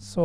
100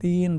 3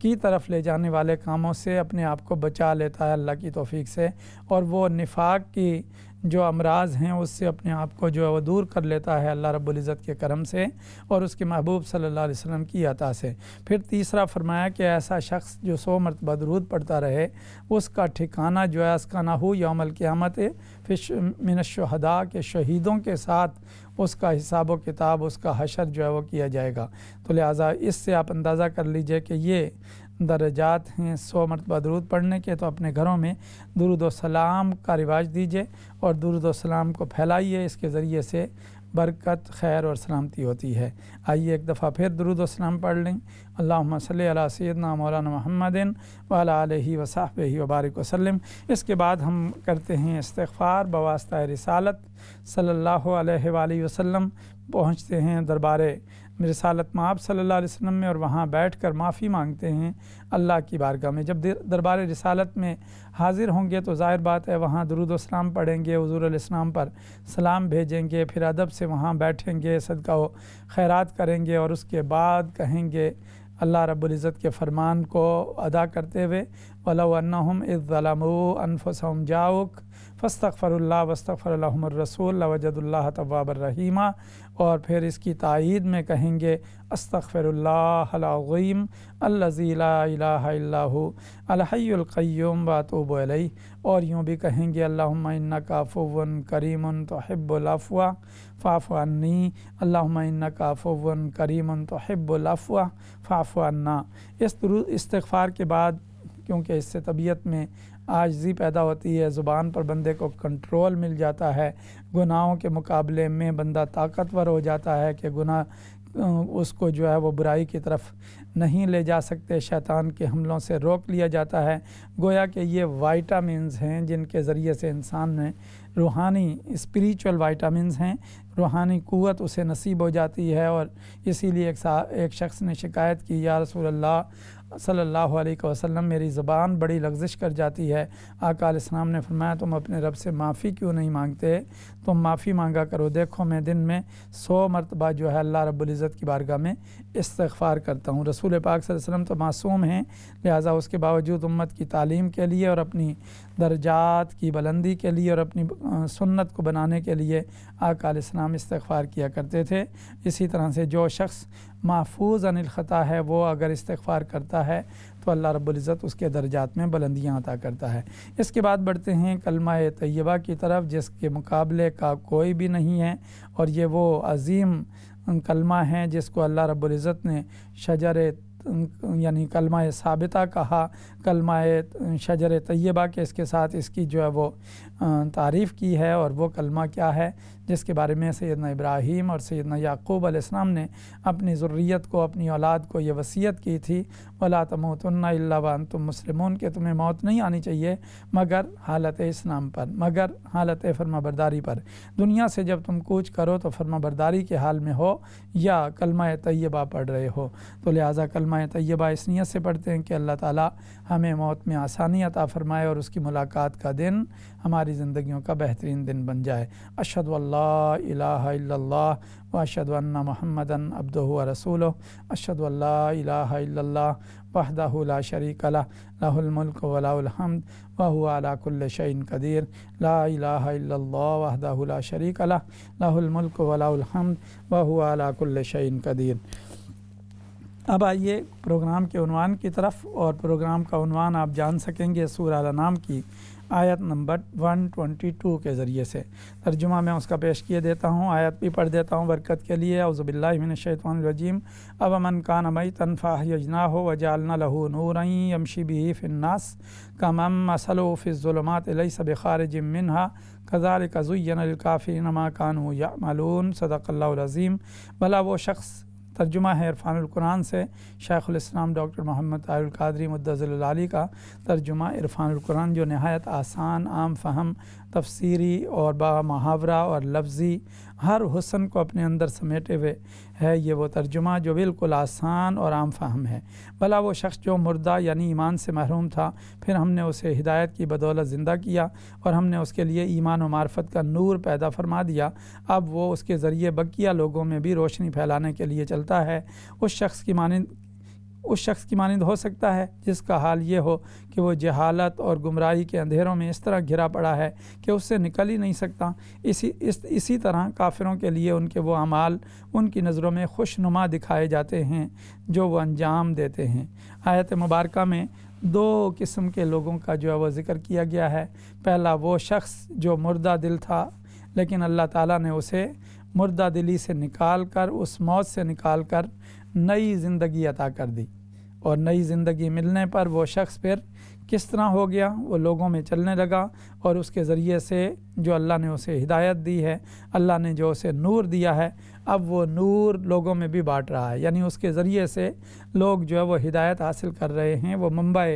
کی طرف لے جانے والے کاموں سے اپنے آپ کو بچا لیتا ہے اللہ کی توفیق سے، اور وہ نفاق کی جو امراض ہیں اس سے اپنے آپ کو جو ہے وہ دور کر لیتا ہے اللہ رب العزت کے کرم سے اور اس کے محبوب صلی اللہ علیہ وسلم کی عطا سے۔ پھر تیسرا فرمایا کہ ایسا شخص جو 100 مرتبہ درود پڑھتا رہے اس کا ٹھکانہ جو ہے اسکنہ یوم القیامت من الشہداء کے شہیدوں کے ساتھ اس کا حساب و کتاب، اس کا حشر جو ہے وہ کیا جائے گا۔ تو لہٰذا اس سے آپ اندازہ کر لیجئے کہ یہ درجات ہیں 100 مرتبہ درود پڑھنے کے۔ تو اپنے گھروں میں درود و سلام کا رواج دیجئے اور درود و سلام کو پھیلائیے، اس کے ذریعے سے برکت، خیر اور سلامتی ہوتی ہے۔ آئیے ایک دفعہ پھر درود و سلام پڑھ لیں۔ اللہم صلی علی سیدنا مولانا محمد وعلی آلہ وصحبہ وبارک وسلم۔ اس کے بعد ہم کرتے ہیں استغفار بواسطہ رسالت صلی اللہ علیہ وآلہ وسلم، پہنچتے ہیں دربار رسالت مآب صلی اللہ علیہ وسلم میں اور وہاں بیٹھ کر معافی مانگتے ہیں اللہ کی بارگاہ میں۔ جب دربار رسالت میں حاضر ہوں گے تو ظاہر بات ہے وہاں درود و سلام پڑھیں گے، حضور علیہ السلام پر سلام بھیجیں گے، پھر ادب سے وہاں بیٹھیں گے، صدقہ و خیرات کریں گے اور اس کے بعد کہیں گے اللہ رب العزت کے فرمان کو ادا کرتے ہوئے وَلَوْ أَنَّهُمْ إِذ ظَلَمُوا أَنفُسَهُمْ جَاءُوكَ فاستغفر اللہ واستغفر لهم الرسول لوجدوا اللہ توابا رحیما، اور پھر اس کی تائید میں کہیں گے استغفر اللہ العظیم الذی لا الہ الا ھو الحی القیوم واتوب الیہ، اور یوں بھی کہیں گے اللہم انک عفو کریم تحب العفو فاعف عنی، اللہم انک عفو کریم تحب العفو فاعف عنا۔ اس استغفار کے بعد کیونکہ اس سے طبیعت میں عاجزی پیدا ہوتی ہے، زبان پر بندے کو کنٹرول مل جاتا ہے، گناہوں کے مقابلے میں بندہ طاقتور ہو جاتا ہے کہ گناہ اس کو جو ہے وہ برائی کی طرف نہیں لے جا سکتے، شیطان کے حملوں سے روک لیا جاتا ہے۔ گویا کہ یہ وائٹامنز ہیں جن کے ذریعے سے انسان میں روحانی اسپریچول وائٹامنز ہیں، روحانی قوت اسے نصیب ہو جاتی ہے۔ اور اسی لیے ایک شخص نے شکایت کی، یا رسول اللہ صلی اللہ علیہ وسلم میری زبان بڑی لغزش کر جاتی ہے۔ آقا علیہ السلام نے فرمایا تم اپنے رب سے معافی کیوں نہیں مانگتے؟ تم معافی مانگا کرو، دیکھو میں دن میں 100 مرتبہ جو ہے اللہ رب العزت کی بارگاہ میں استغفار کرتا ہوں۔ رسول پاک صلی اللہ علیہ وسلم تو معصوم ہیں، لہٰذا اس کے باوجود امت کی تعلیم کے لیے اور اپنی درجات کی بلندی کے لیے اور اپنی سنت کو بنانے کے لیے آقا علیہ السلام استغفار کیا کرتے تھے۔ اسی طرح سے جو شخص محفوظ عن الخطا ہے وہ اگر استغفار کرتا ہے تو اللہ رب العزت اس کے درجات میں بلندیاں عطا کرتا ہے۔ اس کے بعد بڑھتے ہیں کلمہ طیبہ کی طرف جس کے مقابلے کا کوئی بھی نہیں ہے، اور یہ وہ عظیم کلمہ ہے جس کو اللہ رب العزت نے شجر یعنی کلمہ ثابتہ کہا، کلمہ شجر طیبہ کے اس کے ساتھ اس کی جو ہے وہ تعریف کی ہے۔ اور وہ کلمہ کیا ہے جس کے بارے میں سیدنا ابراہیم اور سیدنا یعقوب علیہ السلام نے اپنی ذریت کو، اپنی اولاد کو یہ وصیت کی تھی وَلَا تَمُوتُنَّ إِلَّا وَأَنْتُمْ مُسْلِمُونَ کہ تمہیں موت نہیں آنی چاہیے مگر حالت اسلام پر، مگر حالت فرما برداری پر۔ دنیا سے جب تم کوچ کرو تو فرما برداری کے حال میں ہو یا کلمہ طیبہ پڑھ رہے ہو۔ تو لہٰذا کلمہ طیبہ اس نیت سے پڑھتے ہیں کہ اللہ تعالیٰ ہمیں موت میں آسانی عطا فرمائے اور اس کی ملاقات کا دن ہماری زندگیوں کا بہترین دن بن جائے۔ اشہد ان لا الہ الا اللہ واشہد ان محمدًا عبدہ ورسولہ، اشہد ان لا الہ الا اللہ وحدہ لا شریک لہ، لہ الملک ولہ الحمد وہو علی کل شیء قدیر، لا الہ الا اللہ وحدہ لا شریک لہ، لہ الملک ولہ الحمد وہو علی کل شیء قدیر۔ اب آئیے پروگرام کے عنوان کی طرف، اور پروگرام کا عنوان آپ جان سکیں گے سورہ الانعام کی آیت نمبر 122 کے ذریعے سے۔ ترجمہ میں اس کا پیش کیے دیتا ہوں، آیت بھی پڑھ دیتا ہوں برکت کے لیے۔ اعوذ باللہ من الشیطان الرجیم۔ اومن کان میتا فاحییناہ وجعلنا لہ نورا یمشی بہ فی الناس کمن مثلہ فی الظلمات لیس بخارج منہا کذالک زین للکافرین ما کانوا یعملون۔ صدق اللہ العظیم۔ بھلا وہ شخص، ترجمہ ہے عرفان القرآن سے شیخ الاسلام ڈاکٹر محمد طاہر القادری مدظل العالی کا ترجمہ عرفان القرآن، جو نہایت آسان، عام فہم، تفسیری اور با محاورہ اور لفظی ہر حسن کو اپنے اندر سمیٹے ہوئے ہے۔ یہ وہ ترجمہ جو بالکل آسان اور عام فہم ہے۔ بھلا وہ شخص جو مردہ یعنی ایمان سے محروم تھا، پھر ہم نے اسے ہدایت کی بدولت زندہ کیا اور ہم نے اس کے لیے ایمان و معرفت کا نور پیدا فرما دیا۔ اب وہ اس کے ذریعے بقیہ لوگوں میں بھی روشنی پھیلانے کے لیے چلتا ہے۔ اس شخص کی مانند اس شخص کی مانند ہو سکتا ہے جس کا حال یہ ہو کہ وہ جہالت اور گمراہی کے اندھیروں میں اس طرح گھرا پڑا ہے کہ اس سے نکل ہی نہیں سکتا۔ اسی طرح کافروں کے لیے ان کے وہ اعمال ان کی نظروں میں خوشنما دکھائے جاتے ہیں جو وہ انجام دیتے ہیں۔ آیت مبارکہ میں 2 قسم کے لوگوں کا جو ہے وہ ذکر کیا گیا ہے۔ پہلا وہ شخص جو مردہ دل تھا، لیکن اللہ تعالیٰ نے اسے مردہ دلی سے نکال کر، اس موت سے نکال کر نئی زندگی عطا کر دی، اور نئی زندگی ملنے پر وہ شخص پھر کس طرح ہو گیا؟ وہ لوگوں میں چلنے لگا، اور اس کے ذریعے سے جو اللہ نے اسے ہدایت دی ہے، اللہ نے جو اسے نور دیا ہے، اب وہ نور لوگوں میں بھی بانٹ رہا ہے۔ یعنی اس کے ذریعے سے لوگ جو ہے وہ ہدایت حاصل کر رہے ہیں، وہ منبع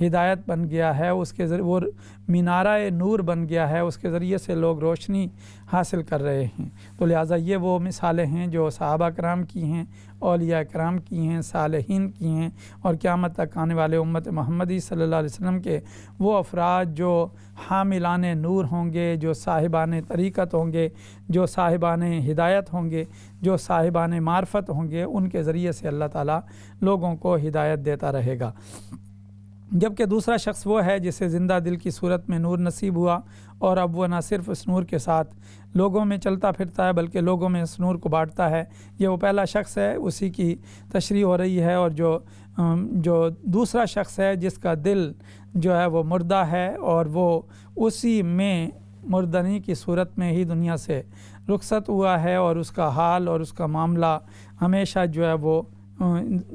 ہدایت بن گیا ہے، اس کے ذریعے وہ مینارہ نور بن گیا ہے، اس کے ذریعے سے لوگ روشنی حاصل کر رہے ہیں۔ تو لہٰذا یہ وہ مثالیں ہیں جو صحابہ کرام کی ہیں، اولیاء کرام کی ہیں، صالحین کی ہیں، اور قیامت تک آنے والے امت محمدی صلی اللہ علیہ وسلم کے وہ افراد جو حاملان نور ہوں گے، جو صاحبان طریقت ہوں گے، جو صاحبان ہدایت ہوں گے، جو صاحبان معرفت ہوں گے، ان کے ذریعے سے اللہ تعالیٰ لوگوں کو ہدایت دیتا رہے گا۔ جبکہ دوسرا شخص وہ ہے جسے زندہ دل کی صورت میں نور نصیب ہوا، اور اب وہ نہ صرف اس نور کے ساتھ لوگوں میں چلتا پھرتا ہے بلکہ لوگوں میں اس نور کو بانٹتا ہے۔ یہ وہ پہلا شخص ہے، اسی کی تشریح ہو رہی ہے۔ اور جو دوسرا شخص ہے جس کا دل جو ہے وہ مردہ ہے، اور وہ اسی میں مردنی کی صورت میں ہی دنیا سے رخصت ہوا ہے، اور اس کا حال اور اس کا معاملہ ہمیشہ جو ہے وہ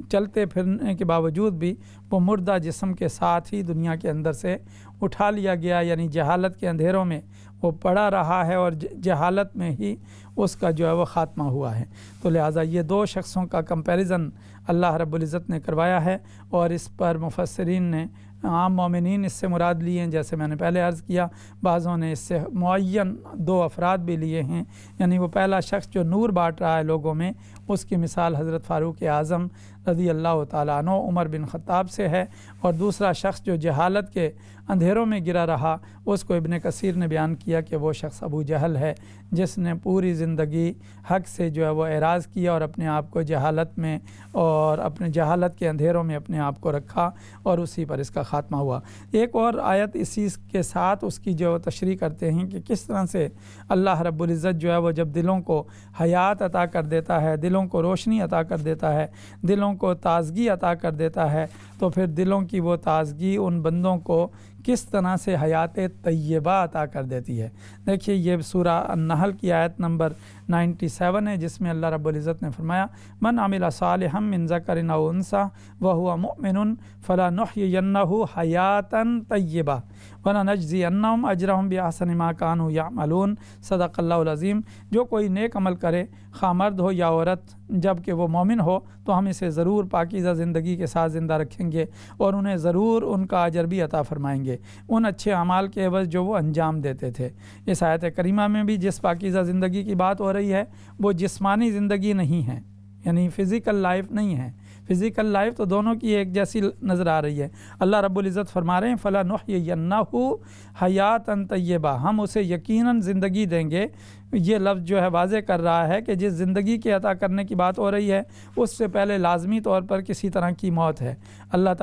چلتے پھرنے کے باوجود بھی وہ مردہ جسم کے ساتھ ہی دنیا کے اندر سے اٹھا لیا گیا، یعنی جہالت کے اندھیروں میں وہ پڑا رہا ہے، اور جہالت میں ہی اس کا جو ہے وہ خاتمہ ہوا ہے۔ تو لہٰذا یہ 2 شخصوں کا کمپیریزن اللہ رب العزت نے کروایا ہے، اور اس پر مفسرین نے عام مومنین اس سے مراد لیے ہیں، جیسے میں نے پہلے عرض کیا، بعضوں نے اس سے معین 2 افراد بھی لیے ہیں۔ یعنی وہ پہلا شخص جو نور بانٹ رہا ہے لوگوں میں، اس کی مثال حضرت فاروق اعظم رضی اللہ تعالیٰ عنہ عمر بن خطاب سے ہے، اور دوسرا شخص جو جہالت کے اندھیروں میں گرا رہا، اس کو ابن کثیر نے بیان کیا کہ وہ شخص ابو جہل ہے، جس نے پوری زندگی حق سے جو ہے وہ اعراض کیا، اور اپنے آپ کو جہالت میں اور اپنے جہالت کے اندھیروں میں اپنے آپ کو رکھا، اور اسی پر اس کا خاتمہ ہوا۔ ایک اور آیت اسی کے ساتھ اس کی جو تشریح کرتے ہیں کہ کس طرح سے اللہ رب العزت جو ہے وہ جب دلوں کو حیات عطا کر دیتا ہے، دلوں کو روشنی عطا کر دیتا ہے، دلوں کو تازگی عطا کر دیتا ہے، تو پھر دلوں کی وہ تازگی ان بندوں کو کس طرح سے حیات طیبہ عطا کر دیتی ہے۔ دیکھیے یہ سورہ النحل کی آیت نمبر 97 ہے، جس میں اللہ رب العزت نے فرمایا من عمل صالحا من ذکر او انثی وهو مؤمن فلنحیینہ حیاتا طیبہ ولنجزینہم اجرہم باحسن ما کانوا یعملون۔ صدق اللہ العظیم۔ جو کوئی نیک عمل کرے، خواہ مرد ہو یا عورت، جب کہ وہ مومن ہو، تو ہم اسے ضرور پاکیزہ زندگی کے ساتھ زندہ رکھیں گے، اور انہیں ضرور ان کا اجر بھی عطا فرمائیں گے، ان اچھے اعمال کے عوض جو وہ انجام دیتے تھے۔ اس آیت کریمہ میں بھی جس پاکیزہ زندگی کی بات ہو رہی ہے، وہ جسمانی زندگی نہیں ہے، یعنی فزیکل لائف نہیں ہے۔ فزیکل لائف تو دونوں کی ایک جیسی نظر آ رہی ہے۔ اللہ رب العزت فرما رہے ہیں فَلَنُحْيِيَنَّهُ حَيَاتًا طَيِّبَةً، ہم اسے یقیناً زندگی دیں گے۔ یہ لفظ جو ہے واضح کر رہا ہے کہ جس زندگی کے عطا کرنے کی بات ہو رہی ہے، اس سے پہلے لازمی طور پر کسی طرح کی موت ہے۔ اللہ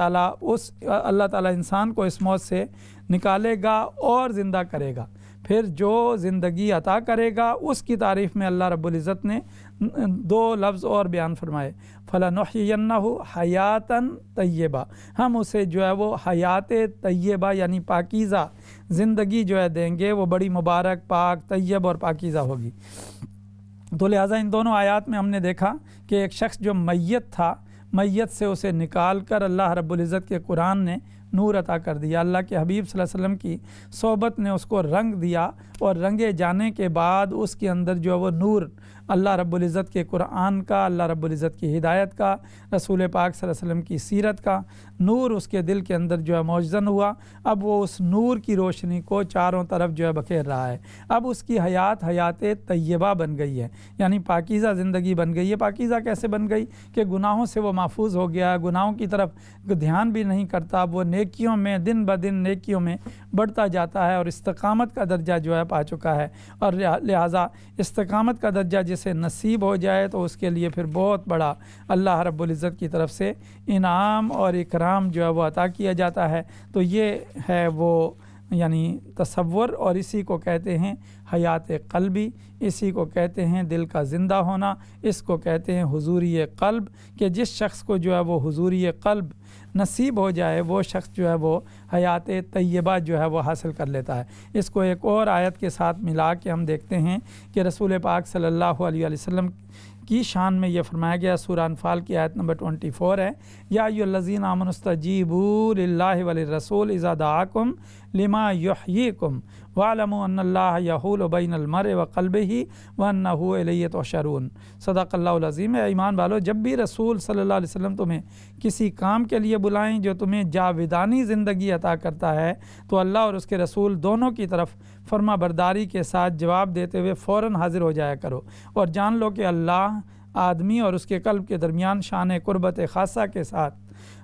تعالیٰ انسان کو اس موت سے نکالے گا اور زندہ کرے گا۔ پھر جو زندگی عطا کرے گا، اس کی تعریف میں اللہ رب العزت نے 2 لفظ اور بیان فرمائے، فَلَنُحْيِيَنَّهُ حَيَاتًا طَيِّبَةً، ہم اسے جو ہے وہ حیات طیبہ یعنی پاکیزہ زندگی جو ہے دیں گے، وہ بڑی مبارک، پاک، طیب اور پاکیزہ ہوگی۔ تو لہٰذا ان دونوں آیات میں ہم نے دیکھا کہ ایک شخص جو میت تھا، میت سے اسے نکال کر اللہ رب العزت کے قرآن نے نور عطا کر دیا، اللہ کے حبیب صلی اللہ علیہ وسلم کی صحبت نے اس کو رنگ دیا، اور رنگے جانے کے بعد اس کے اندر جو ہے وہ نور اللہ رب العزت کے قرآن کا، اللہ رب العزت کی ہدایت کا، رسول پاک صلی اللہ علیہ وسلم کی سیرت کا نور اس کے دل کے اندر جو ہے موجزن ہوا۔ اب وہ اس نور کی روشنی کو چاروں طرف جو ہے بکھیر رہا ہے۔ اب اس کی حیات طیبہ بن گئی ہے، یعنی پاکیزہ زندگی بن گئی ہے۔ پاکیزہ کیسے بن گئی؟ کہ گناہوں سے وہ محفوظ ہو گیا، گناہوں کی طرف دھیان بھی نہیں کرتا، وہ نیکیوں میں دن بدن نیکیوں میں بڑھتا جاتا ہے اور استقامت کا درجہ جو ہے پا چکا ہے، اور لہٰذا استقامت کا درجہ جسے نصیب ہو جائے تو اس کے لیے پھر بہت بڑا اللہ رب العزت کی طرف سے انعام اور اکرام جو ہے وہ عطا کیا جاتا ہے۔ تو یہ ہے وہ یعنی تصور، اور اسی کو کہتے ہیں حیات قلبی، اسی کو کہتے ہیں دل کا زندہ ہونا، اس کو کہتے ہیں حضوری قلب، کہ جس شخص کو جو ہے وہ حضوری قلب نصیب ہو جائے وہ شخص جو ہے وہ حیات طیبہ جو ہے وہ حاصل کر لیتا ہے۔ اس کو ایک اور آیت کے ساتھ ملا کے ہم دیکھتے ہیں کہ رسول پاک صلی اللہ علیہ وسلم کی شان میں یہ فرمایا گیا، سورہ انفال کی آیت نمبر 24 ہے، یا ایھا الذین آمنوا استجیبوا للہ وللرسول اذا دعاکم لما یحییکم واعلموا ان اللہ یحول بین المرء وقلبہ وانہ الیہ تحشرون۔ صدق اللہ العظیم۔ اے ایمان والو، جب بھی رسول صلی اللہ علیہ وسلم تمہیں کسی کام کے لیے بلائیں جو تمہیں جاودانی زندگی عطا کرتا ہے تو اللہ اور اس کے رسول دونوں کی طرف فرما برداری کے ساتھ جواب دیتے ہوئے فوراً حاضر ہو جایا کرو، اور جان لو کہ اللہ آدمی اور اس کے قلب کے درمیان شان قربت خاصہ کے ساتھ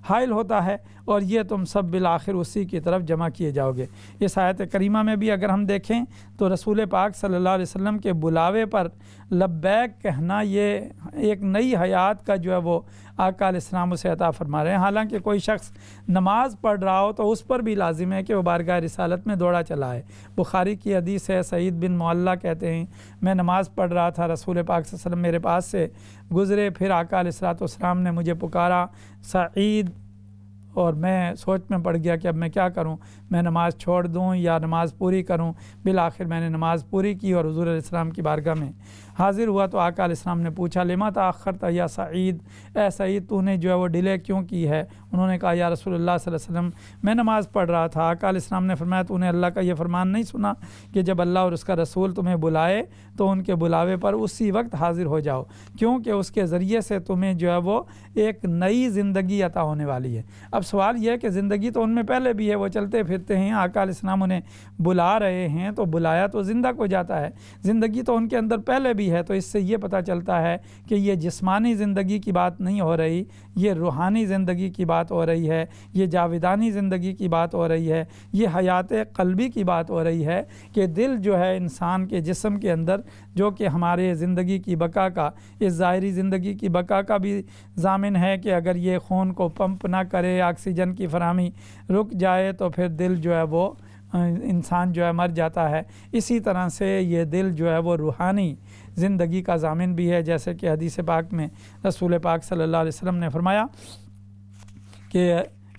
حائل ہوتا ہے، اور یہ تم سب بالآخر اسی کی طرف جمع کیے جاؤ گے۔ اس آیت کریمہ میں بھی اگر ہم دیکھیں تو رسول پاک صلی اللہ علیہ وسلم کے بلاوے پر لبیک کہنا یہ ایک نئی حیات کا جو ہے وہ آقا علیہ السلام اسے عطا فرما رہے ہیں۔ حالانکہ کوئی شخص نماز پڑھ رہا ہو تو اس پر بھی لازم ہے کہ وہ بارگاہ رسالت میں دوڑا چلا ہے۔ بخاری کی حدیث ہے، سعید بن معلّہ کہتے ہیں میں نماز پڑھ رہا تھا، رسول پاک صلی اللہ علیہ وسلم میرے پاس سے گزرے، پھر آقا علیہ السلام نے مجھے پکارا سعید، اور میں سوچ میں پڑ گیا کہ اب میں کیا کروں، میں نماز چھوڑ دوں یا نماز پوری کروں۔ بالآخر میں نے نماز پوری کی اور حضور علیہ السلام کی بارگاہ میں حاضر ہوا تو آقا علیہ السلام نے پوچھا لما تاخرت یا سعید، اے سعید تو نے جو ہے وہ ڈیلے کیوں کی ہے؟ انہوں نے کہا یا رسول اللہ صلی اللہ علیہ وسلم میں نماز پڑھ رہا تھا۔ آقا علیہ السلام نے فرمایا تو نے اللہ کا یہ فرمان نہیں سنا کہ جب اللہ اور اس کا رسول تمہیں بلائے تو ان کے بلاوے پر اسی وقت حاضر ہو جاؤ، کیونکہ اس کے ذریعے سے تمہیں جو ہے وہ ایک نئی زندگی عطا ہونے والی ہے۔ اب سوال یہ ہے کہ زندگی تو ان میں پہلے بھی ہے، وہ چلتے پھرتے ہیں، آقا علیہ السلام انہیں بلا رہے ہیں تو بلایا تو زندہ کو جاتا ہے، زندگی تو ان کے اندر پہلے بھی ہے۔ تو اس سے یہ پتہ چلتا ہے کہ یہ جسمانی زندگی کی بات نہیں ہو رہی، یہ روحانی زندگی کی بات ہو رہی ہے، یہ جاودانی زندگی کی بات ہو رہی ہے، یہ حیات قلبی کی بات ہو رہی ہے کہ دل جو ہے انسان کے جسم کے اندر، جو کہ ہمارے زندگی کی بقا کا، اس ظاہری زندگی کی بقا کا بھی ضامن ہے کہ اگر یہ خون کو پمپ نہ کرے، آکسیجن کی فراہمی رک جائے تو پھر دل جو ہے وہ انسان جو ہے مر جاتا ہے۔ اسی طرح سے یہ دل جو ہے وہ روحانی زندگی کا ضامن بھی ہے، جیسے کہ حدیث پاک میں رسول پاک صلی اللہ علیہ وسلم نے فرمایا کہ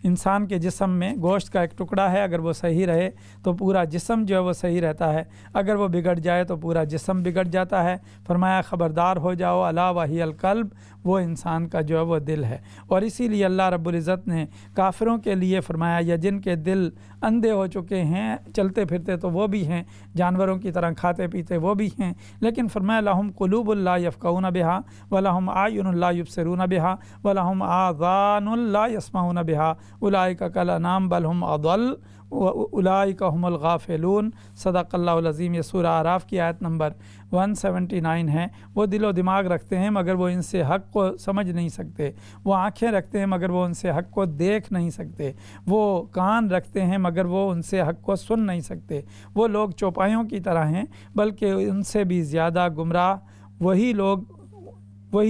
انسان کے جسم میں گوشت کا ایک ٹکڑا ہے، اگر وہ صحیح رہے تو پورا جسم جو ہے وہ صحیح رہتا ہے، اگر وہ بگڑ جائے تو پورا جسم بگڑ جاتا ہے۔ فرمایا خبردار ہو جاؤ، الا وہی القلب، وہ انسان کا جو ہے وہ دل ہے۔ اور اسی لیے اللہ رب العزت نے کافروں کے لیے فرمایا یا جن کے دل اندھے ہو چکے ہیں، چلتے پھرتے تو وہ بھی ہیں، جانوروں کی طرح کھاتے پیتے وہ بھی ہیں، لیکن فرمایا لہم قلوب لا یفقہون بہا ولہم اعین لا یبصرون بہا ولہم آذان لا یسمعون بہا اولئک کالانعام بل ہم اضل اولئک هم الغافلون۔ صدق اللہ العظیم۔ یہ سورہ اعراف کی آیت نمبر 179 ہے۔ وہ دل و دماغ رکھتے ہیں مگر وہ ان سے حق کو سمجھ نہیں سکتے، وہ آنکھیں رکھتے ہیں مگر وہ ان سے حق کو دیکھ نہیں سکتے، وہ کان رکھتے ہیں مگر وہ ان سے حق کو سن نہیں سکتے۔ وہ لوگ چوپایوں کی طرح ہیں بلکہ ان سے بھی زیادہ گمراہ وہی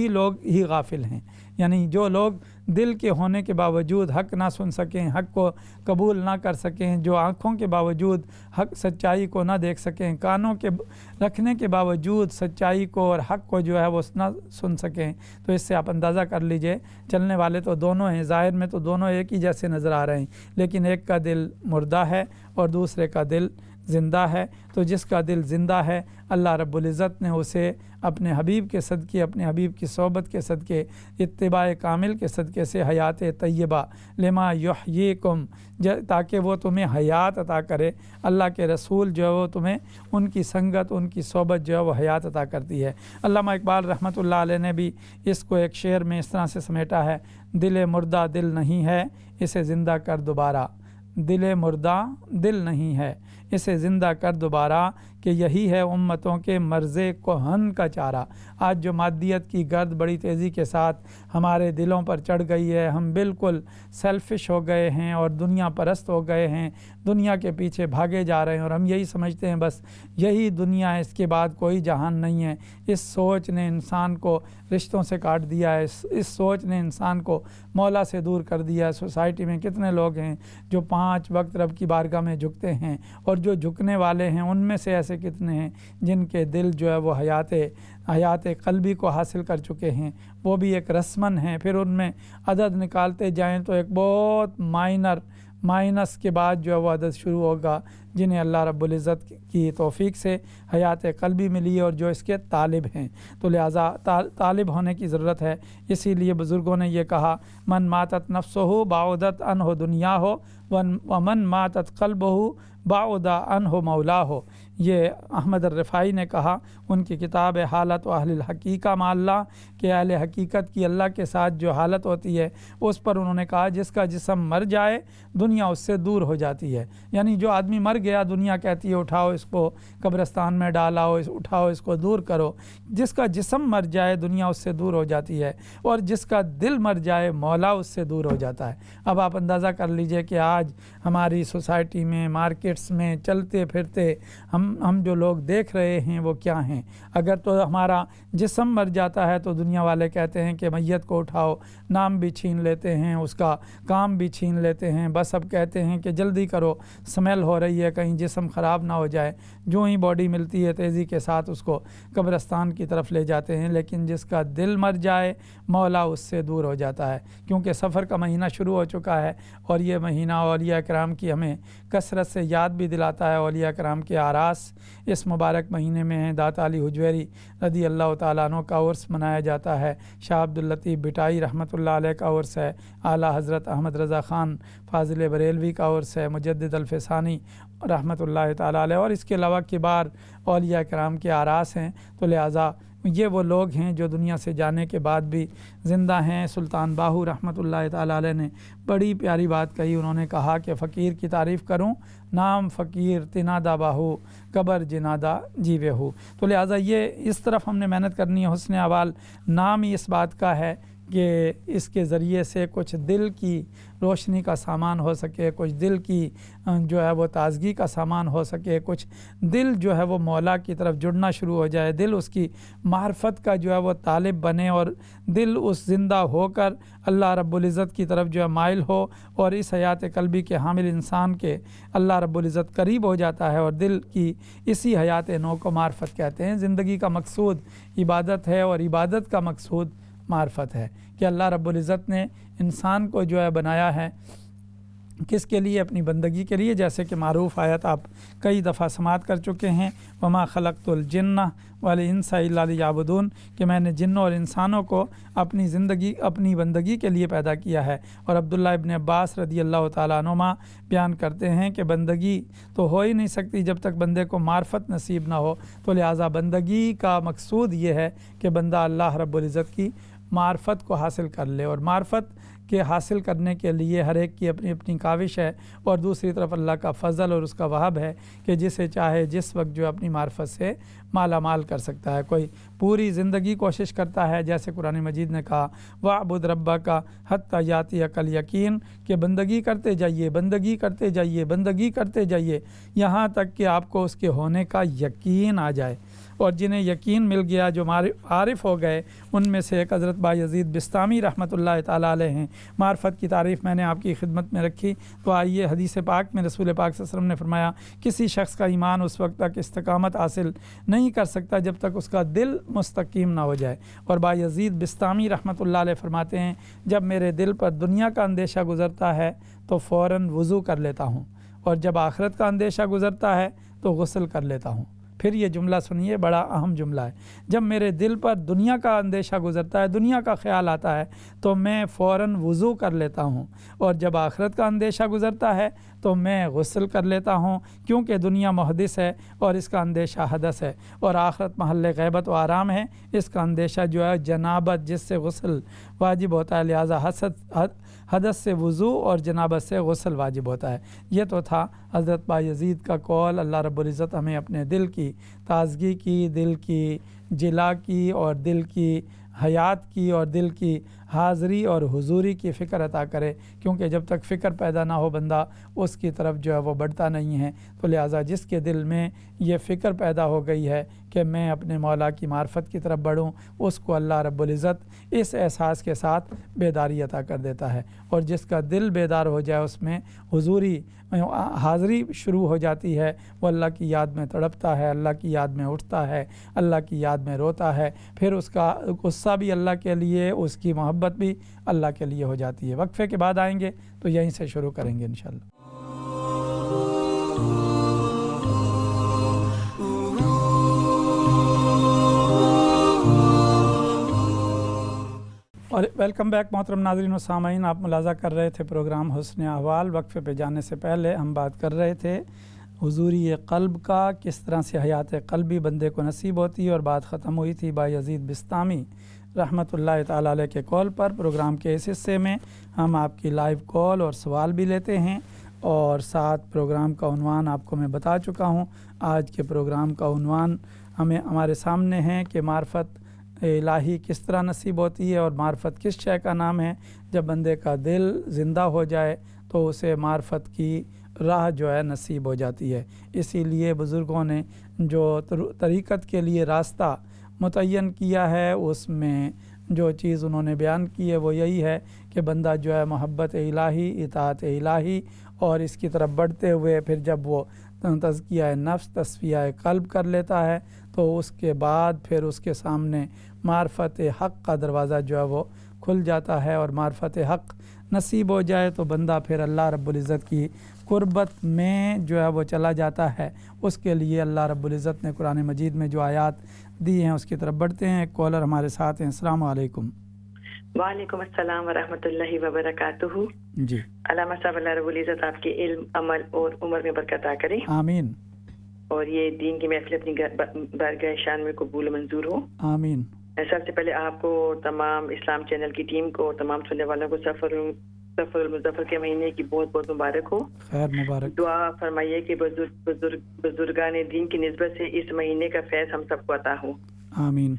لوگ ہی غافل ہیں۔ یعنی جو لوگ دل کے ہونے کے باوجود حق نہ سن سکیں، حق کو قبول نہ کر سکیں، جو آنکھوں کے باوجود حق سچائی کو نہ دیکھ سکیں، کانوں کے رکھنے کے باوجود سچائی کو اور حق کو جو ہے وہ نہ سن سکیں، تو اس سے آپ اندازہ کر لیجئے چلنے والے تو دونوں ہیں، ظاہر میں تو دونوں ایک ہی جیسے نظر آ رہے ہیں، لیکن ایک کا دل مردہ ہے اور دوسرے کا دل زندہ ہے۔ تو جس کا دل زندہ ہے اللہ رب العزت نے اسے اپنے حبیب کے صدقے، اپنے حبیب کی صحبت کے صدقے، اتباع کامل کے صدقے سے حیات طیبہ لما یحییکم، تاکہ وہ تمہیں حیات عطا کرے۔ اللہ کے رسول جو ہے وہ تمہیں ان کی سنگت، ان کی صحبت جو ہے وہ حیات عطا کرتی ہے۔ علامہ اقبال رحمۃ اللہ علیہ نے بھی اس کو ایک شعر میں اس طرح سے سمیٹا ہے، دل مردہ دل نہیں ہے اسے زندہ کر دوبارہ، دل مردہ دل نہیں ہے اسے زندہ کر دوبارہ کہ یہی ہے امتوں کے مرض کہن کا چارہ۔ آج جو مادیت کی گرد بڑی تیزی کے ساتھ ہمارے دلوں پر چڑھ گئی ہے، ہم بالکل سیلفش ہو گئے ہیں اور دنیا پرست ہو گئے ہیں، دنیا کے پیچھے بھاگے جا رہے ہیں اور ہم یہی سمجھتے ہیں بس یہی دنیا ہے، اس کے بعد کوئی جہان نہیں ہے۔ اس سوچ نے انسان کو رشتوں سے کاٹ دیا ہے، اس سوچ نے انسان کو مولا سے دور کر دیا ہے۔ سوسائٹی میں کتنے لوگ ہیں جو 5 وقت رب کی بارگاہ میں جھکتے ہیں، اور جو جھکنے والے ہیں ان میں سے ایسے کتنے ہیں جن کے دل جو ہے وہ حیات قلبی کو حاصل کر چکے ہیں، وہ بھی ایک رسمن ہیں۔ پھر ان میں عدد نکالتے جائیں تو ایک بہت مائنس کے بعد جو ہے وہ عدد شروع ہوگا جنہیں اللہ رب العزت کی توفیق سے حیات قلبی ملی اور جو اس کے طالب ہیں۔ تو لہٰذا طالب ہونے کی ضرورت ہے۔ اسی لیے بزرگوں نے یہ کہا، من ماتت نفسہ بعدت عنہ دنیا ہو ومن ماتت قلبہ بعد عنہ مولا ہو۔ یہ احمد الرفاعی نے کہا، ان کی کتاب حالت و اہل الحقیقہ مع اللہ، کہ اہل حقیقت کی اللہ کے ساتھ جو حالت ہوتی ہے اس پر انہوں نے کہا جس کا جسم مر جائے دنیا اس سے دور ہو جاتی ہے۔ یعنی جو آدمی مر گیا دنیا کہتی ہے اٹھاؤ اس کو قبرستان میں ڈالاؤ، اٹھاؤ اس کو دور کرو۔ جس کا جسم مر جائے دنیا اس سے دور ہو جاتی ہے، اور جس کا دل مر جائے مولا اس سے دور ہو جاتا ہے۔ اب آپ اندازہ کر لیجئے کہ آج ہماری سوسائٹی میں، مارکیٹس میں چلتے پھرتے ہم جو لوگ دیکھ رہے ہیں وہ کیا ہیں۔ اگر تو ہمارا جسم مر جاتا ہے تو دنیا والے کہتے ہیں کہ میت کو اٹھاؤ، نام بھی چھین لیتے ہیں، اس کا کام بھی چھین لیتے ہیں، بس اب کہتے ہیں کہ جلدی کرو، سمیل ہو رہی ہے، کہیں جسم خراب نہ ہو جائے۔ جو ہی باڈی ملتی ہے تیزی کے ساتھ اس کو قبرستان کی طرف لے جاتے ہیں، لیکن جس کا دل مر جائے مولا اس سے دور ہو جاتا ہے۔ کیونکہ سفر کا مہینہ شروع ہو چکا ہے، اور یہ مہینہ اولیاء کرام کی ہمیں کثرت سے یاد بھی دلاتا ہے۔ اولیاء کرام کے آراس اس مبارک مہینے میں ہیں۔ داتا علی حجویری رضی اللہ تعالیٰ عنہ کا عرس منایا جاتا ہے، شاہ عبداللطیف بٹائی رحمۃ اللہ علیہ کا عرس ہے، اعلیٰ حضرت احمد رضا خان فاضل بریلوی کا عرس ہے، مجدد الفسانی رحمۃ اللہ تعالیٰ علیہ، اور اس کے علاوہ کبار اولیاء کرام کے آراس ہیں۔ تو لہٰذا یہ وہ لوگ ہیں جو دنیا سے جانے کے بعد بھی زندہ ہیں۔ سلطان باہو رحمۃ اللہ تعالیٰ علیہ نے بڑی پیاری بات کہی، انہوں نے کہا کہ فقیر کی تعریف کروں، نام فقیر تنادہ باہو قبر جنادہ جیوے ہو۔ تو لہٰذا یہ اس طرف ہم نے محنت کرنی ہے۔ حسن احوال نام ہی اس بات کا ہے کہ اس کے ذریعے سے کچھ دل کی روشنی کا سامان ہو سکے، کچھ دل کی جو ہے وہ تازگی کا سامان ہو سکے، کچھ دل جو ہے وہ مولا کی طرف جڑنا شروع ہو جائے، دل اس کی معرفت کا جو ہے وہ طالب بنے، اور دل اس زندہ ہو کر اللہ رب العزت کی طرف جو ہے مائل ہو، اور اس حیات قلبی کے حامل انسان کے اللہ رب العزت قریب ہو جاتا ہے، اور دل کی اسی حیات نو کو معرفت کہتے ہیں۔ زندگی کا مقصود عبادت ہے، اور عبادت کا مقصود معرفت ہے، کہ اللہ رب العزت نے انسان کو جو ہے بنایا ہے کس کے لیے؟ اپنی بندگی کے لیے۔ جیسے کہ معروف آیت آپ کئی دفعہ سماعت کر چکے ہیں، وما خلقت الجن والانس الا لیعبدون، کہ میں نے جنوں اور انسانوں کو اپنی بندگی کے لیے پیدا کیا ہے۔ اور عبداللہ ابن عباس رضی اللہ تعالیٰ عنہما بیان کرتے ہیں کہ بندگی تو ہو ہی نہیں سکتی جب تک بندے کو معرفت نصیب نہ ہو، تو لہٰذا بندگی کا مقصود یہ ہے کہ بندہ اللہ رب العزت کی معرفت کو حاصل کر لے، اور معرفت کے حاصل کرنے کے لیے ہر ایک کی اپنی اپنی کاوش ہے، اور دوسری طرف اللہ کا فضل اور اس کا وہب ہے کہ جسے چاہے جس وقت جو اپنی معرفت سے مالا مال کر سکتا ہے۔ کوئی پوری زندگی کوشش کرتا ہے، جیسے قرآن مجید نے کہا وَاعْبُدْ رَبَّكَ حَتَّى يَأْتِيَكَ الْيَقِينُ، کہ بندگی کرتے جائیے، بندگی کرتے جائیے، بندگی کرتے جائیے، یہاں تک کہ آپ کو اس کے ہونے کا یقین آ جائے۔ اور جنہیں یقین مل گیا، جو عارف ہو گئے، ان میں سے ایک حضرت بایزید بستامی رحمۃ اللہ تعالیٰ علیہ ہیں۔ معرفت کی تعریف میں نے آپ کی خدمت میں رکھی، تو آئیے حدیث پاک میں رسول پاک صلی اللہ علیہ وسلم نے فرمایا کسی شخص کا ایمان اس وقت تک استقامت حاصل نہیں کر سکتا جب تک اس کا دل مستقیم نہ ہو جائے۔ اور بایزید بستامی رحمۃ اللہ علیہ فرماتے ہیں جب میرے دل پر دنیا کا اندیشہ گزرتا ہے تو فوراً وضو کر لیتا ہوں، اور جب آخرت کا اندیشہ گزرتا ہے تو غسل کر لیتا ہوں۔ پھر یہ جملہ سنیے، بڑا اہم جملہ ہے، جب میرے دل پر دنیا کا اندیشہ گزرتا ہے، دنیا کا خیال آتا ہے، تو میں فوراً وضو کر لیتا ہوں، اور جب آخرت کا اندیشہ گزرتا ہے تو میں غسل کر لیتا ہوں، کیونکہ دنیا محدث ہے اور اس کا اندیشہ حدث ہے، اور آخرت محل غیبت و آرام ہے، اس کا اندیشہ جو ہے جنابت جس سے غسل واجب ہوتا ہے، لہٰذا حدث سے وضو اور جنابت سے غسل واجب ہوتا ہے۔ یہ تو تھا حضرت بایزید کا قول۔ اللہ رب العزت ہمیں اپنے دل کی تازگی کی، دل کی جلا کی اور دل کی حیات کی اور دل کی حاضری اور حضوری کی فکر عطا کرے، کیونکہ جب تک فکر پیدا نہ ہو بندہ اس کی طرف جو ہے وہ بڑھتا نہیں ہے۔ تو لہٰذا جس کے دل میں یہ فکر پیدا ہو گئی ہے کہ میں اپنے مولا کی معرفت کی طرف بڑھوں، اس کو اللہ رب العزت اس احساس کے ساتھ بیداری عطا کر دیتا ہے، اور جس کا دل بیدار ہو جائے اس میں حضوری حاضری شروع ہو جاتی ہے، وہ اللہ کی یاد میں تڑپتا ہے، اللہ کی یاد میں اٹھتا ہے، اللہ کی یاد میں روتا ہے، پھر اس کا غصہ بھی اللہ کے لیے، اس کی محبت بھی اللہ کے لیے ہو جاتی ہے۔ وقفے کے بعد آئیں گے تو یہیں سے شروع کریں گے انشاءاللہ۔ اور ویلکم بیک محترم ناظرین و سامعین، آپ ملاحظہ کر رہے تھے پروگرام حسن احوال۔ وقفے پہ جانے سے پہلے ہم بات کر رہے تھے حضوری قلب کا، کس طرح سے حیات قلبی بندے کو نصیب ہوتی ہے، اور بات ختم ہوئی تھی بایزید بسطامی رحمۃ اللہ تعالیٰ علیہ کے کال پر۔ پروگرام کے اس حصے میں ہم آپ کی لائیو کال اور سوال بھی لیتے ہیں، اور ساتھ پروگرام کا عنوان آپ کو میں بتا چکا ہوں۔ آج کے پروگرام کا عنوان ہمارے سامنے ہے کہ معرفت الہی کس طرح نصیب ہوتی ہے، اور معرفت کس شے کا نام ہے۔ جب بندے کا دل زندہ ہو جائے تو اسے معرفت کی راہ جو ہے نصیب ہو جاتی ہے۔ اسی لیے بزرگوں نے جو طریقت کے لیے راستہ متعین کیا ہے، اس میں جو چیز انہوں نے بیان کی ہے وہ یہی ہے کہ بندہ جو ہے محبت الہی، اطاعت الہی، اور اس کی طرف بڑھتے ہوئے پھر جب وہ تزکیہ نفس، تصفیہ قلب کر لیتا ہے تو اس کے بعد پھر اس کے سامنے معرفت حق کا دروازہ جو ہے وہ کھل جاتا ہے، اور معرفت حق نصیب ہو جائے تو بندہ پھر اللہ رب العزت کی قربت میں جو ہے وہ چلا جاتا ہے۔ اس کے لیے اللہ رب العزت نے قرآن مجید میں جو آیات دی ہیں اس کی طرف بڑھتے ہیں۔ ایک کالر ہمارے ساتھ ہیں۔ السلام علیکم۔ وعلیکم السلام ورحمۃ اللہ وبرکاتہ۔ جی، علامہ صاحب، اللہ رب العزت آپ کے علم، عمل اور عمر میں برکت عطا کرے، آمین، اور یہ دین کی محفل اپنی بارگاہ شان میں قبول و منظور ہو، آمین۔ سب سے پہلے آپ کو، تمام اسلام چینل کی ٹیم کو اور تمام سننے والوں کو سفر المظفر کے مہینے کی بہت بہت مبارک ہو۔ خیر مبارک۔ دعا فرمائیے کہ بزرگان دین کی نسبت سے اس مہینے کا فیض ہم سب کو عطا ہو، آمین۔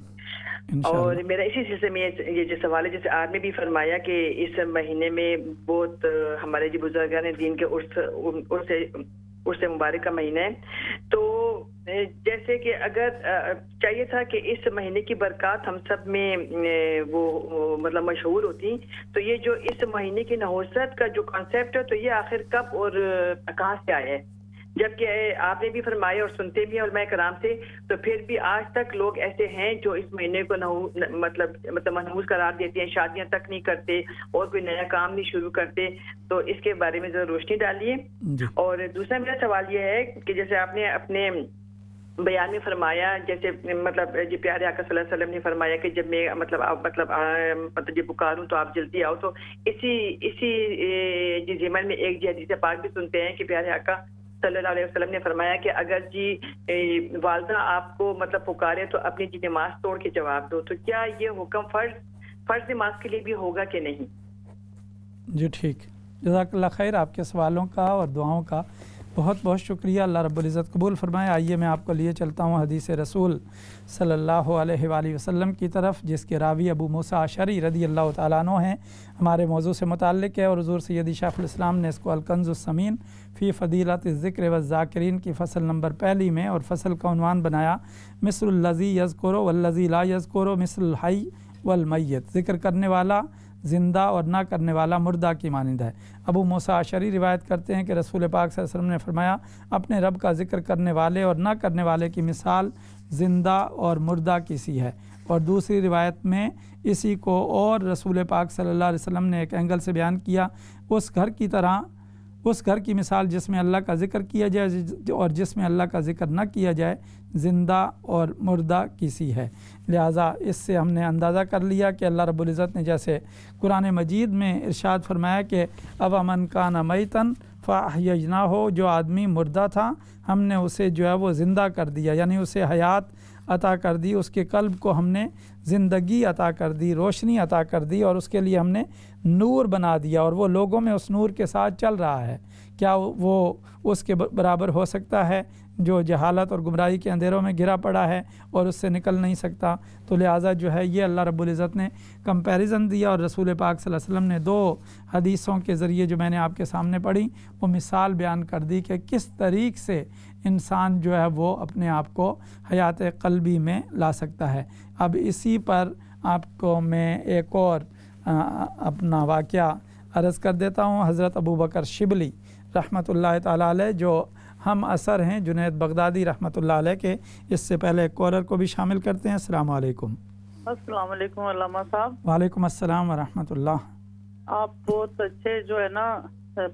اور میرا اسی سلسلے میں یہ جو سوال ہے، جیسے آپ نے بھی فرمایا کہ اس مہینے میں بہت ہمارے جو بزرگان دین کے عرس مبارک کا مہینہ ہے، تو جیسے کہ اگر چاہیے تھا کہ اس مہینے کی برکات ہم سب میں وہ مطلب مشہور ہوتی، تو یہ جو اس مہینے کی نحوست کا جو کانسیپٹ ہے، تو یہ آخر کب اور کہاں سے آیا ہے؟ جبکہ آپ نے بھی فرمایا اور سنتے بھی ہیں علماء کرام سے، تو پھر بھی آج تک لوگ ایسے ہیں جو اس مہینے کو مطلب منحوس قرار دیتے ہیں، شادیاں تک نہیں کرتے اور کوئی نیا کام نہیں شروع کرتے، تو اس کے بارے میں ذرا روشنی ڈالیے۔ اور دوسرا میرا سوال یہ ہے کہ جیسے آپ نے اپنے بیان میں فرمایا، جیسے مطلب جی پیارے آقا صلی اللہ علیہ وسلم نے فرمایا کہ جب میں مطلب جب پکاروں تو آپ جلدی آؤ، تو اسی ضمن میں ایک حدیث پاک بھی سنتے ہیں کہ پیارے آقا صلی اللہ علیہ وسلم نے فرمایا کہ اگر والدہ آپ کو مطلب پکارے تو اپنی نماز توڑ کے جواب دو، تو کیا یہ حکم فرض نماز کے لیے بھی ہوگا کہ نہیں؟ جی ٹھیک، جزاک اللہ خیر آپ کے سوالوں کا اور دعاؤں کا بہت بہت شکریہ، اللہ رب العزت قبول فرمائے۔ آئیے میں آپ کو لیے چلتا ہوں حدیث رسول صلی اللہ علیہ وآلہ وسلم کی طرف، جس کے راوی ابو موسیٰ اشعری رضی اللہ تعالیٰ عنہ ہیں، ہمارے موضوع سے متعلق ہے، اور حضور سیدی شیخ الاسلام نے اس کو الکنز الثمین فی فضیلت الذکر والذاکرین کی فصل نمبر 1 میں، اور فصل کا عنوان بنایا مثل الذی یذکر والذی لا یذکر مثل الحی والمیت، ذکر کرنے والا زندہ اور نہ کرنے والا مردہ کی مانند ہے۔ ابو موسیٰ اشعری روایت کرتے ہیں کہ رسول پاک صلی اللہ علیہ وسلم نے فرمایا، اپنے رب کا ذکر کرنے والے اور نہ کرنے والے کی مثال زندہ اور مردہ کی سی ہے۔ اور دوسری روایت میں اسی کو اور رسول پاک صلی اللہ علیہ وسلم نے ایک اینگل سے بیان کیا، اس گھر کی مثال جس میں اللہ کا ذکر کیا جائے اور جس میں اللہ کا ذکر نہ کیا جائے زندہ اور مردہ کسی ہے۔ لہٰذا اس سے ہم نے اندازہ کر لیا کہ اللہ رب العزت نے جیسے قرآن مجید میں ارشاد فرمایا کہ اوامن کان میتن فاحییناہ، جو آدمی مردہ تھا ہم نے اسے جو ہے وہ زندہ کر دیا، یعنی اسے حیات عطا کر دی، اس کے قلب کو ہم نے زندگی عطا کر دی، روشنی عطا کر دی، اور اس کے لیے ہم نے نور بنا دیا، اور وہ لوگوں میں اس نور کے ساتھ چل رہا ہے، کیا وہ اس کے برابر ہو سکتا ہے جو جہالت اور گمراہی کے اندھیروں میں گھرا پڑا ہے اور اس سے نکل نہیں سکتا؟ تو لہٰذا جو ہے یہ اللہ رب العزت نے کمپیریزن دیا، اور رسول پاک صلی اللہ علیہ وسلم نے 2 حدیثوں کے ذریعے جو میں نے آپ کے سامنے پڑھی وہ مثال بیان کر دی کہ کس طریق سے انسان جو ہے وہ اپنے آپ کو حیات قلبی میں لا سکتا ہے۔ اب اسی پر آپ کو میں ایک اور اپنا واقعہ عرض کر دیتا ہوں۔ حضرت ابوبکر شبلی رحمۃ اللہ تعالیٰ علیہ جو ہم اثر ہیں جنید بغدادی رحمۃ اللہ علیہ کے، اس سے پہلے ایک کالر کو بھی شامل کرتے ہیں۔ السلام علیکم۔ السلام علیکم علامہ صاحب۔ وعلیکم السلام ورحمۃ اللہ۔ آپ بہت اچھے جو ہے نا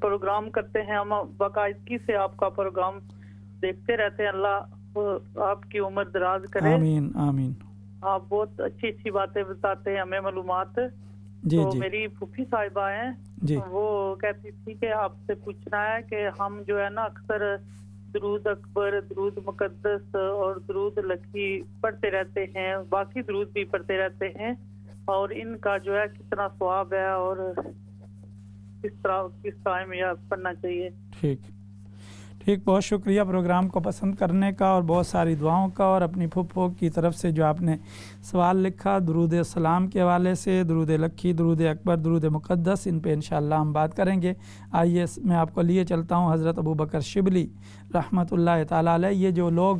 پروگرام کرتے ہیں، ہم باقاعدگی سے آپ کا پروگرام دیکھتے رہتے ہیں، اللہ آپ کی عمر دراز کرے۔ آمین آمین۔ آپ بہت اچھی اچھی باتیں بتاتے ہیں ہمیں، معلومات۔ جی تو جی میری پھوپھی صاحبہ ہیں، جی وہ کہتی تھی کہ آپ سے پوچھنا ہے کہ ہم جو ہے نا اکثر درود اکبر، درود مقدس اور درود لکی پڑھتے رہتے ہیں، باقی درود بھی پڑھتے رہتے ہیں، اور ان کا جو ہے کتنا ثواب ہے اور کس ٹائم یہ پڑھنا چاہیے؟ ٹھیک، بہت شکریہ پروگرام کو پسند کرنے کا اور بہت ساری دعاؤں کا، اور اپنی پھپھو کی طرف سے جو آپ نے سوال لکھا درود السلام کے حوالے سے، درود لکھی، درود اکبر، درود مقدس، ان پہ انشاءاللہ ہم بات کریں گے۔ آئیے میں آپ کو لیے چلتا ہوں حضرت ابوبکر شبلی رحمۃ اللہ تعالیٰ علیہ۔ یہ جو لوگ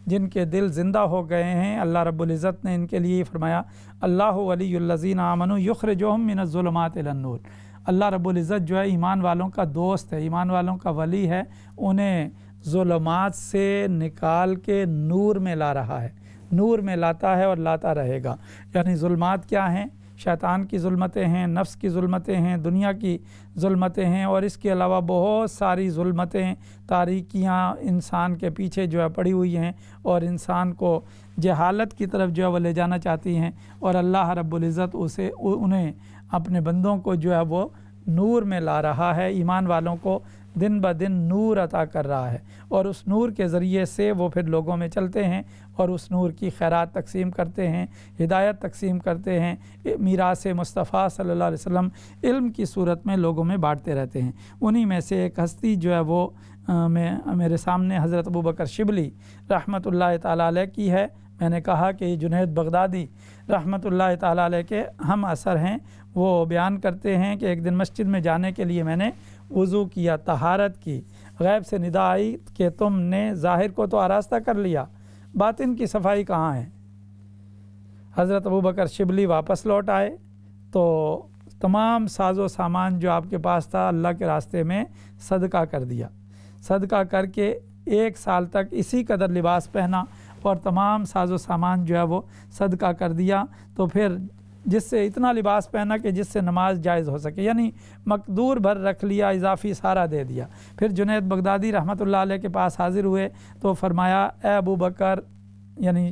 جن کے دل زندہ ہو گئے ہیں، اللہ رب العزت نے ان کے لیے فرمایا اللہ ولی الذین آمنوا یخرجہم من الظلمات الی النور۔ اللہ رب العزت جو ہے ایمان والوں کا دوست ہے، ایمان والوں کا ولی ہے، انہیں ظلمات سے نکال کے نور میں لا رہا ہے، نور میں لاتا ہے اور لاتا رہے گا۔ یعنی ظلمات کیا ہیں؟ شیطان کی ظلمتیں ہیں، نفس کی ظلمتیں ہیں، دنیا کی ظلمتیں ہیں، اور اس کے علاوہ بہت ساری ظلمتیں، تاریکیاں انسان کے پیچھے جو ہے پڑی ہوئی ہیں، اور انسان کو جہالت کی طرف جو ہے وہ لے جانا چاہتی ہیں، اور اللہ رب العزت انہیں اپنے بندوں کو جو ہے وہ نور میں لا رہا ہے، ایمان والوں کو دن بدن نور عطا کر رہا ہے، اور اس نور کے ذریعے سے وہ پھر لوگوں میں چلتے ہیں اور اس نور کی خیرات تقسیم کرتے ہیں، ہدایت تقسیم کرتے ہیں، میراث مصطفیٰ صلی اللہ علیہ وسلم علم کی صورت میں لوگوں میں بانٹتے رہتے ہیں۔ انہی میں سے ایک ہستی جو ہے وہ میرے سامنے حضرت ابوبکر شبلی رحمۃ اللہ تعالیٰ علیہ کی ہے۔ میں نے کہا کہ جنید بغدادی رحمۃ اللہ تعالیٰ علیہ کے ہم اثر ہیں، وہ بیان کرتے ہیں کہ ایک دن مسجد میں جانے کے لیے میں نے وضو کیا، طہارت کی، غیب سے ندا آئی کہ تم نے ظاہر کو تو آراستہ کر لیا، باطن کی صفائی کہاں ہے؟ حضرت ابوبکر شبلی واپس لوٹ آئے تو تمام ساز و سامان جو آپ کے پاس تھا اللہ کے راستے میں صدقہ کر دیا، صدقہ کر کے 1 سال تک اسی قدر لباس پہنا اور تمام ساز و سامان جو ہے وہ صدقہ کر دیا۔ تو پھر جس سے اتنا لباس پہنا کہ جس سے نماز جائز ہو سکے، یعنی مقدور بھر رکھ لیا، اضافی سارا دے دیا۔ پھر جنید بغدادی رحمۃ اللہ علیہ کے پاس حاضر ہوئے تو فرمایا اے ابو بکر، یعنی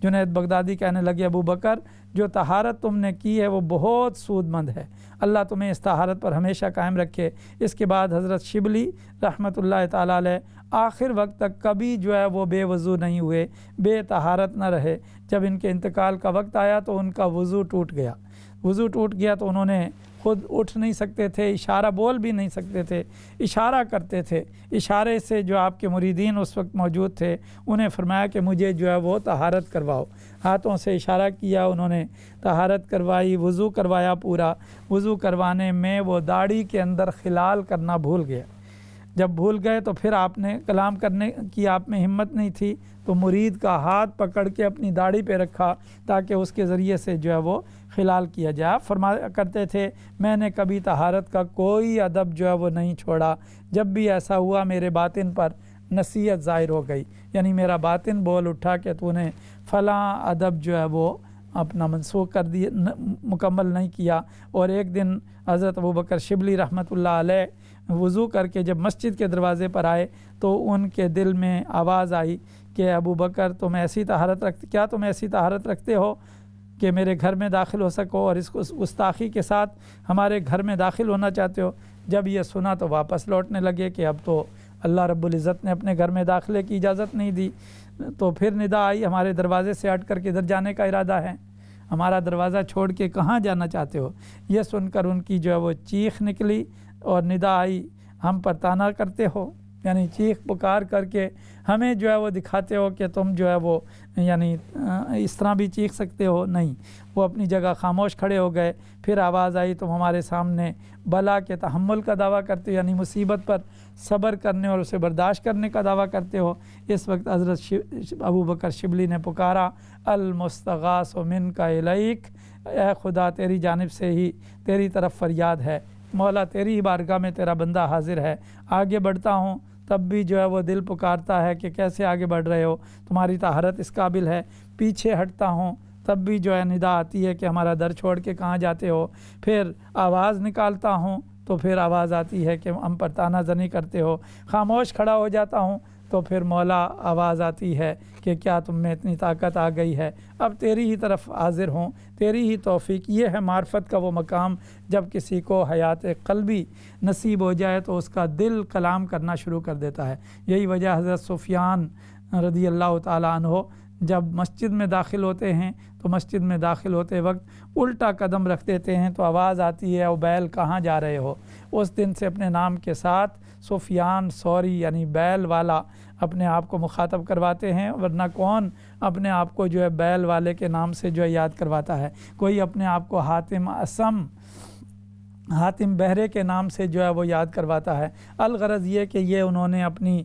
جنید بغدادی کہنے لگے ابو بکر جو طہارت تم نے کی ہے وہ بہت سود مند ہے، اللہ تمہیں اس طہارت پر ہمیشہ قائم رکھے۔ اس کے بعد حضرت شبلی رحمۃ اللہ تعالیٰ علیہ آخر وقت تک کبھی جو ہے وہ بے وضو نہیں ہوئے، بے طہارت نہ رہے۔ جب ان کے انتقال کا وقت آیا تو ان کا وضو ٹوٹ گیا تو انہوں نے خود اٹھ نہیں سکتے تھے، اشارہ بول بھی نہیں سکتے تھے، اشارہ کرتے تھے، اشارے سے جو آپ کے مریدین اس وقت موجود تھے انہیں فرمایا کہ مجھے جو ہے وہ طہارت کرواؤ، ہاتھوں سے اشارہ کیا، انہوں نے طہارت کروائی، وضو کروایا پورا۔ وضو کروانے میں وہ داڑھی کے اندر خلال کرنا بھول گیا، جب بھول گئے تو پھر آپ نے کلام کرنے کی آپ میں ہمت نہیں تھی تو مرید کا ہاتھ پکڑ کے اپنی داڑھی پہ رکھا تاکہ اس کے ذریعے سے جو ہے وہ خلال کیا جائے۔ آپ فرمایا کرتے تھے میں نے کبھی طہارت کا کوئی ادب جو ہے وہ نہیں چھوڑا، جب بھی ایسا ہوا میرے باطن پر نصیحت ظاہر ہو گئی، یعنی میرا باطن بول اٹھا کہ تو نے فلاں ادب جو ہے وہ اپنا منسوخ کر دیا، مکمل نہیں کیا۔ اور ایک دن حضرت ابوبکر شبلی رحمۃ اللہ علیہ وضو کر کے جب مسجد کے دروازے پر آئے تو ان کے دل میں آواز آئی کہ ابو بکر تم ایسی طہارت رکھتے ہو کہ میرے گھر میں داخل ہو سکو اور اس کو گستاخی کے ساتھ ہمارے گھر میں داخل ہونا چاہتے ہو؟ جب یہ سنا تو واپس لوٹنے لگے کہ اب تو اللہ رب العزت نے اپنے گھر میں داخلے کی اجازت نہیں دی، تو پھر ندا آئی ہمارے دروازے سے ہٹ کر کدھر جانے کا ارادہ ہے، ہمارا دروازہ چھوڑ کے کہاں جانا چاہتے ہو؟ یہ سن کر ان کی جو ہے وہ چیخ نکلی اور ندا آئی، ہم پر تانا کرتے ہو، یعنی چیخ پکار کر کے ہمیں جو ہے وہ دکھاتے ہو کہ تم جو ہے وہ یعنی اس طرح بھی چیخ سکتے ہو؟ نہیں، وہ اپنی جگہ خاموش کھڑے ہو گئے۔ پھر آواز آئی، تم ہمارے سامنے بلا کے تحمل کا دعویٰ کرتے ہو، یعنی مصیبت پر صبر کرنے اور اسے برداشت کرنے کا دعویٰ کرتے ہو۔ اس وقت حضرت ابو بکر شبلی نے پکارا، المستغاث منک الیک، اے خدا تیری جانب سے ہی تیری طرف فریاد ہے، مولا تیری ہی بارگاہ میں تیرا بندہ حاضر ہے۔ آگے بڑھتا ہوں تب بھی جو ہے وہ دل پکارتا ہے کہ کیسے آگے بڑھ رہے ہو، تمہاری طہارت اس قابل ہے۔ پیچھے ہٹتا ہوں تب بھی جو ہے ندا آتی ہے کہ ہمارا در چھوڑ کے کہاں جاتے ہو۔ پھر آواز نکالتا ہوں تو پھر آواز آتی ہے کہ ہم پر تانا زنی کرتے ہو۔ خاموش کھڑا ہو جاتا ہوں تو پھر مولا آواز آتی ہے کہ کیا تم میں اتنی طاقت آ گئی ہے، اب تیری ہی طرف حاضر ہوں، تیری ہی توفیق۔ یہ ہے معرفت کا وہ مقام جب کسی کو حیات قلبی نصیب ہو جائے تو اس کا دل کلام کرنا شروع کر دیتا ہے۔ یہی وجہ حضرت سفیان رضی اللہ تعالیٰ عنہ جب مسجد میں داخل ہوتے ہیں تو مسجد میں داخل ہوتے وقت الٹا قدم رکھ دیتے ہیں تو آواز آتی ہے، او بیل کہاں جا رہے ہو؟ اس دن سے اپنے نام کے ساتھ سفیان ثوری یعنی بیل والا اپنے آپ کو مخاطب کرواتے ہیں، ورنہ کون اپنے آپ کو جو ہے بیل والے کے نام سے جو ہے یاد کرواتا ہے؟ کوئی اپنے آپ کو حاتم اسم، حاتم بہرے کے نام سے جو ہے وہ یاد کرواتا ہے۔ الغرض یہ کہ یہ انہوں نے اپنی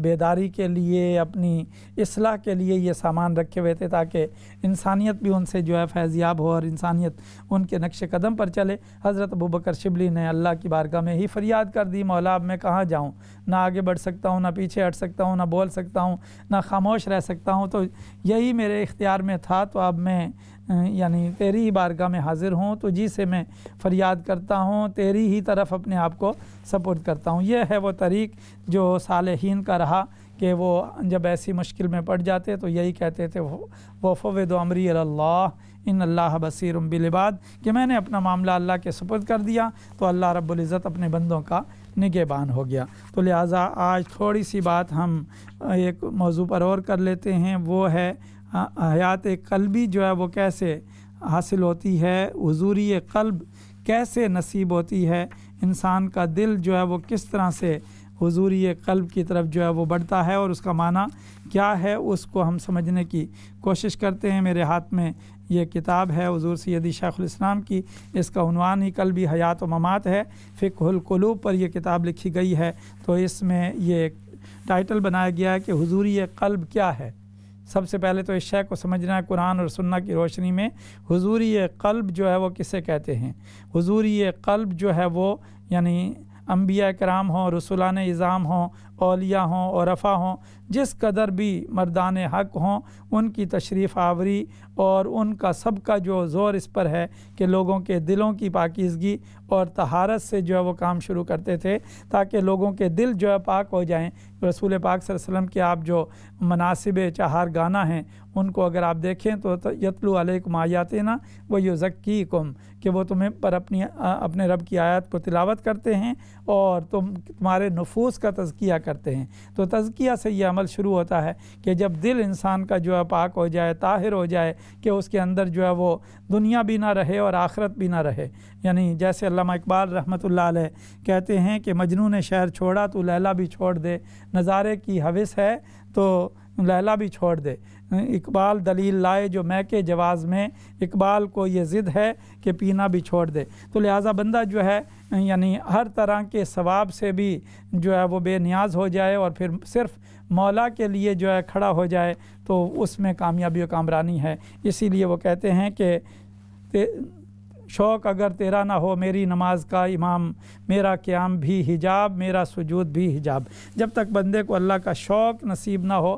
بیداری کے لیے، اپنی اصلاح کے لیے یہ سامان رکھے ہوئے تھے تاکہ انسانیت بھی ان سے جو ہے فیضیاب ہو اور انسانیت ان کے نقش قدم پر چلے۔ حضرت ابو بکر شبلی نے اللہ کی بارگاہ میں ہی فریاد کر دی، مولا اب میں کہاں جاؤں؟ نہ آگے بڑھ سکتا ہوں، نہ پیچھے ہٹ سکتا ہوں، نہ بول سکتا ہوں، نہ خاموش رہ سکتا ہوں، تو یہی میرے اختیار میں تھا، تو اب میں یعنی تیری ہی بارگاہ میں حاضر ہوں، تو جی سے میں فریاد کرتا ہوں، تیری ہی طرف اپنے آپ کو سپرد کرتا ہوں۔ یہ ہے وہ طریق جو صالحین کا رہا کہ وہ جب ایسی مشکل میں پڑ جاتے تو یہی کہتے تھے، وَفَوِّضُ أَمْرِي إِلَى اللَّهِ إِنَّ اللَّهَ بَصِيرٌ بِالْعِبَادِ، کہ میں نے اپنا معاملہ اللہ کے سپرد کر دیا تو اللہ رب العزت اپنے بندوں کا نگہبان ہو گیا۔ تو لہٰذا آج تھوڑی سی بات ہم ایک موضوع پر اور کر لیتے ہیں، وہ ہے حیات قلبی جو ہے وہ کیسے حاصل ہوتی ہے، حضوری قلب کیسے نصیب ہوتی ہے، انسان کا دل جو ہے وہ کس طرح سے حضوری قلب کی طرف جو ہے وہ بڑھتا ہے اور اس کا معنی کیا ہے، اس کو ہم سمجھنے کی کوشش کرتے ہیں۔ میرے ہاتھ میں یہ کتاب ہے حضور سیدی شیخ الاسلام کی، اس کا عنوان ہی قلبی حیات و ممات ہے، فقہ القلوب پر یہ کتاب لکھی گئی ہے۔ تو اس میں یہ ٹائٹل بنایا گیا ہے کہ حضوری قلب کیا ہے۔ سب سے پہلے تو اس شے کو سمجھنا ہے قرآن اور سنت کی روشنی میں حضوری قلب جو ہے وہ کسے کہتے ہیں۔ حضوری قلب جو ہے وہ یعنی انبیاء کرام ہوں، رسولان اعظام ہوں، اولیاء ہوں، عرفاء ہوں، جس قدر بھی مردان حق ہوں، ان کی تشریف آوری اور ان کا سب کا جو زور اس پر ہے کہ لوگوں کے دلوں کی پاکیزگی اور طہارت سے جو ہے وہ کام شروع کرتے تھے تاکہ لوگوں کے دل جو ہے پاک ہو جائیں۔ رسول پاک صلی اللہ علیہ وسلم کے آپ جو مناسب چہار گانا ہیں ان کو اگر آپ دیکھیں تو یتلو علیکم آیاتنا و یزکیکم، کہ وہ تمہیں پر اپنے رب کی آیات کو تلاوت کرتے ہیں اور تمہارے نفوس کا تزکیہ کرتے ہیں۔ تو تزکیہ سے یہ عمل شروع ہوتا ہے کہ جب دل انسان کا جو ہے پاک ہو جائے، طاہر ہو جائے، کہ اس کے اندر جو ہے وہ دنیا بھی نہ رہے اور آخرت بھی نہ رہے۔ یعنی جیسے علامہ اقبال رحمۃ اللہ علیہ کہتے ہیں کہ مجنون نے شہر چھوڑا تو لیلا بھی چھوڑ دے، نظارے کی حوث ہے تو لیلا بھی چھوڑ دے۔ اقبال دلیل لائے جو میں کے جواز میں، اقبال کو یہ ضد ہے کہ پینا بھی چھوڑ دے۔ تو لہٰذا بندہ جو ہے یعنی ہر طرح کے ثواب سے بھی جو ہے وہ بے نیاز ہو جائے اور پھر صرف مولا کے لیے جو ہے کھڑا ہو جائے تو اس میں کامیابی و کامرانی ہے۔ اسی لیے وہ کہتے ہیں کہ شوق اگر تیرا نہ ہو میری نماز کا امام، میرا قیام بھی حجاب، میرا سجود بھی حجاب۔ جب تک بندے کو اللہ کا شوق نصیب نہ ہو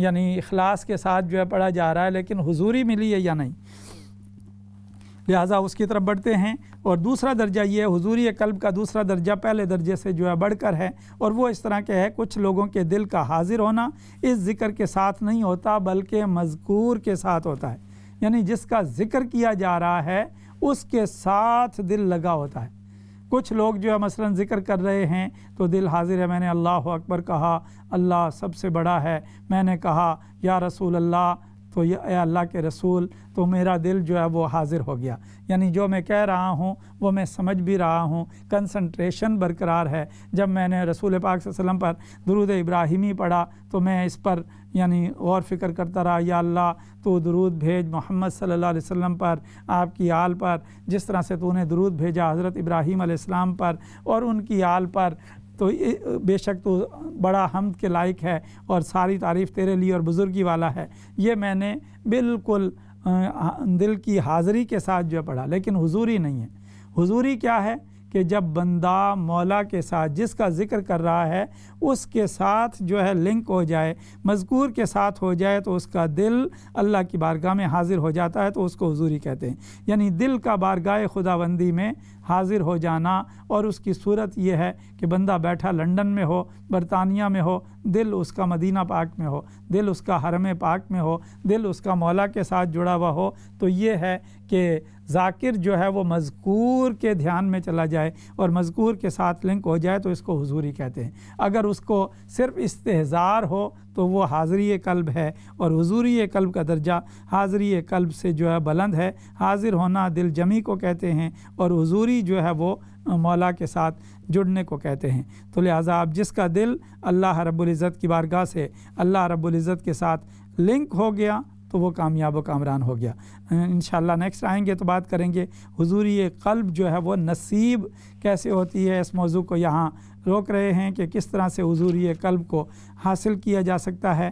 یعنی اخلاص کے ساتھ جو ہے پڑھا جا رہا ہے لیکن حضوری ملی ہے یا نہیں، لہٰذا اس کی طرف بڑھتے ہیں۔ اور دوسرا درجہ یہ ہے، حضوری قلب کا دوسرا درجہ پہلے درجے سے جو ہے بڑھ کر ہے، اور وہ اس طرح کے ہے، کچھ لوگوں کے دل کا حاضر ہونا اس ذکر کے ساتھ نہیں ہوتا بلکہ مذکور کے ساتھ ہوتا ہے، یعنی جس کا ذکر کیا جا رہا ہے اس کے ساتھ دل لگا ہوتا ہے۔ کچھ لوگ جو ہے مثلا ذکر کر رہے ہیں تو دل حاضر ہے، میں نے اللہ اکبر کہا، اللہ سب سے بڑا ہے، میں نے کہا یا رسول اللہ، تو اے اللہ کے رسول، تو میرا دل جو ہے وہ حاضر ہو گیا، یعنی جو میں کہہ رہا ہوں وہ میں سمجھ بھی رہا ہوں، کنسنٹریشن برقرار ہے۔ جب میں نے رسول پاک صلی اللہ علیہ وسلم پر درود ابراہیمی پڑھا تو میں اس پر یعنی غور فکر کرتا رہا، یا اللہ تو درود بھیج محمد صلی اللہ علیہ وسلم پر، آپ کی آل پر، جس طرح سے تو نے درود بھیجا حضرت ابراہیم علیہ السلام پر اور ان کی آل پر، تو بے شک تو بڑا حمد کے لائق ہے اور ساری تعریف تیرے لیے اور بزرگی والا ہے۔ یہ میں نے بالکل دل کی حاضری کے ساتھ جو پڑھا، لیکن حضوری نہیں ہے۔ حضوری کیا ہے کہ جب بندہ مولا کے ساتھ جس کا ذکر کر رہا ہے اس کے ساتھ جو ہے لنک ہو جائے، مذکور کے ساتھ ہو جائے، تو اس کا دل اللہ کی بارگاہ میں حاضر ہو جاتا ہے، تو اس کو حضوری کہتے ہیں۔ یعنی دل کا بارگاہ خداوندی میں حاضر ہو جانا، اور اس کی صورت یہ ہے کہ بندہ بیٹھا لندن میں ہو، برطانیہ میں ہو، دل اس کا مدینہ پاک میں ہو، دل اس کا حرم پاک میں ہو، دل اس کا مولا کے ساتھ جڑا ہوا ہو، تو یہ ہے کہ ذاکر جو ہے وہ مذکور کے دھیان میں چلا جائے اور مذکور کے ساتھ لنک ہو جائے تو اس کو حضوری کہتے ہیں۔ اگر اس کو صرف استحضار ہو تو وہ حاضری قلب ہے، اور حضوری قلب کا درجہ حاضری قلب سے جو ہے بلند ہے۔ حاضر ہونا دل جمی کو کہتے ہیں، اور حضوری جو ہے وہ مولا کے ساتھ جڑنے کو کہتے ہیں۔ تو لہٰذا اب جس کا دل اللہ رب العزت کی بارگاہ سے اللہ رب العزت کے ساتھ لنک ہو گیا تو وہ کامیاب و کامران ہو گیا۔ انشاءاللہ نیکسٹ آئیں گے تو بات کریں گے حضوری قلب جو ہے وہ نصیب کیسے ہوتی ہے۔ اس موضوع کو یہاں روک رہے ہیں کہ کس طرح سے حضوری قلب کو حاصل کیا جا سکتا ہے۔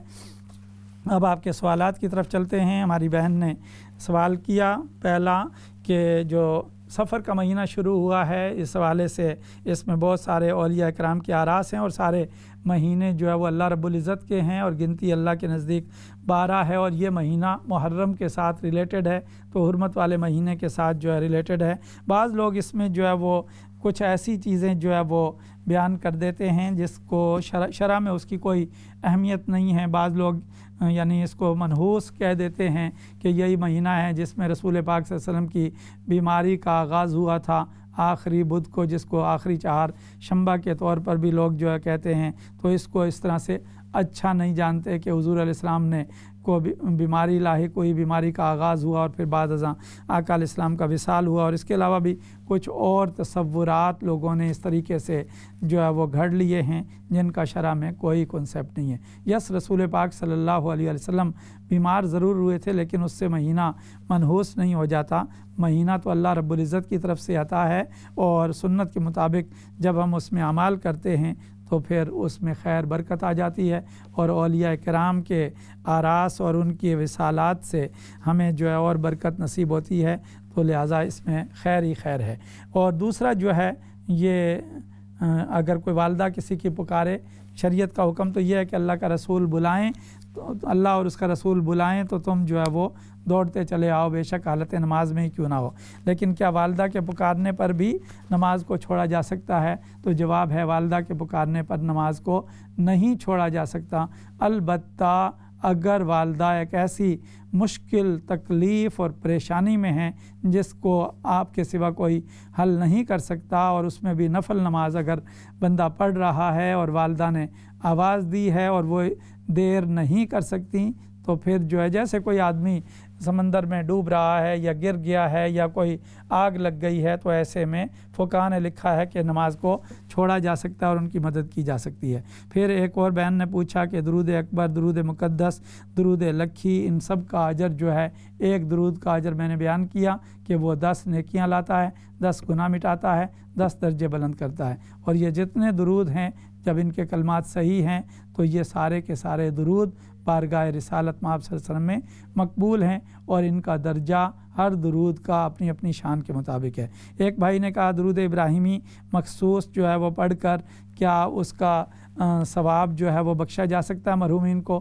اب آپ کے سوالات کی طرف چلتے ہیں۔ ہماری بہن نے سوال کیا پہلا کہ جو سفر کا مہینہ شروع ہوا ہے، اس حوالے سے اس میں بہت سارے اولیاء کرام کے آراس ہیں، اور سارے مہینے جو ہے وہ اللہ رب العزت کے ہیں، اور گنتی اللہ کے نزدیک 12 ہے، اور یہ مہینہ محرم کے ساتھ ریلیٹڈ ہے، تو حرمت والے مہینے کے ساتھ جو ہے ریلیٹڈ ہے۔ بعض لوگ اس میں جو ہے وہ کچھ ایسی چیزیں جو ہے وہ بیان کر دیتے ہیں جس کو شرع میں اس کی کوئی اہمیت نہیں ہے۔ بعض لوگ یعنی اس کو منحوس کہہ دیتے ہیں کہ یہی مہینہ ہے جس میں رسول پاک صلی اللہ علیہ وسلم کی بیماری کا آغاز ہوا تھا آخری بدھ کو، جس کو آخری چہار شنبہ کے طور پر بھی لوگ جو ہے کہتے ہیں، تو اس کو اس طرح سے اچھا نہیں جانتے کہ حضور علیہ السلام نے کو بیماری لاحق ہوئی، بیماری کا آغاز ہوا، اور پھر بعد ازاں آقا علیہ السلام کا وصال ہوا، اور اس کے علاوہ بھی کچھ اور تصورات لوگوں نے اس طریقے سے جو ہے وہ گھڑ لیے ہیں جن کا شرع میں کوئی کنسیپٹ نہیں ہے۔ یس، رسول پاک صلی اللہ علیہ وسلم بیمار ضرور ہوئے تھے، لیکن اس سے مہینہ منحوس نہیں ہو جاتا۔ مہینہ تو اللہ رب العزت کی طرف سے عطا ہے، اور سنت کے مطابق جب ہم اس میں اعمال کرتے ہیں تو پھر اس میں خیر برکت آ جاتی ہے، اور اولیاء کرام کے آراس اور ان کی وصالات سے ہمیں جو ہے اور برکت نصیب ہوتی ہے، تو لہٰذا اس میں خیر ہی خیر ہے۔ اور دوسرا جو ہے یہ اگر کوئی والدہ کسی کی پکارے، شریعت کا حکم تو یہ ہے کہ اللہ کا رسول بلائیں، تو اللہ اور اس کا رسول بلائیں تو تم جو ہے وہ دوڑتے چلے آؤ، بے شک حالت نماز میں ہی کیوں نہ ہو۔ لیکن کیا والدہ کے پکارنے پر بھی نماز کو چھوڑا جا سکتا ہے؟ تو جواب ہے والدہ کے پکارنے پر نماز کو نہیں چھوڑا جا سکتا، البتہ اگر والدہ ایک ایسی مشکل تکلیف اور پریشانی میں ہیں جس کو آپ کے سوا کوئی حل نہیں کر سکتا، اور اس میں بھی نفل نماز اگر بندہ پڑھ رہا ہے اور والدہ نے آواز دی ہے اور وہ دیر نہیں کر سکتی، تو پھر جو ہے جیسے کوئی آدمی سمندر میں ڈوب رہا ہے یا گر گیا ہے یا کوئی آگ لگ گئی ہے، تو ایسے میں فقہاء نے لکھا ہے کہ نماز کو چھوڑا جا سکتا ہے اور ان کی مدد کی جا سکتی ہے۔ پھر ایک اور بہن نے پوچھا کہ درود اکبر، درود مقدس، درود لکھی، ان سب کا اجر جو ہے، ایک درود کا اجر میں نے بیان کیا کہ وہ 10 نیکیاں لاتا ہے، 10 گناہ مٹاتا ہے، 10 درجے بلند کرتا ہے۔ اور یہ جتنے درود ہیں جب ان کے کلمات صحیح ہیں تو یہ سارے کے سارے درود بارگاہ رسالت مآب صلی اللہ علیہ وسلم میں مقبول ہیں، اور ان کا درجہ ہر درود کا اپنی اپنی شان کے مطابق ہے۔ ایک بھائی نے کہا درود ابراہیمی مخصوص جو ہے وہ پڑھ کر کیا اس کا ثواب جو ہے وہ بخشا جا سکتا ہے مرحومین کو؟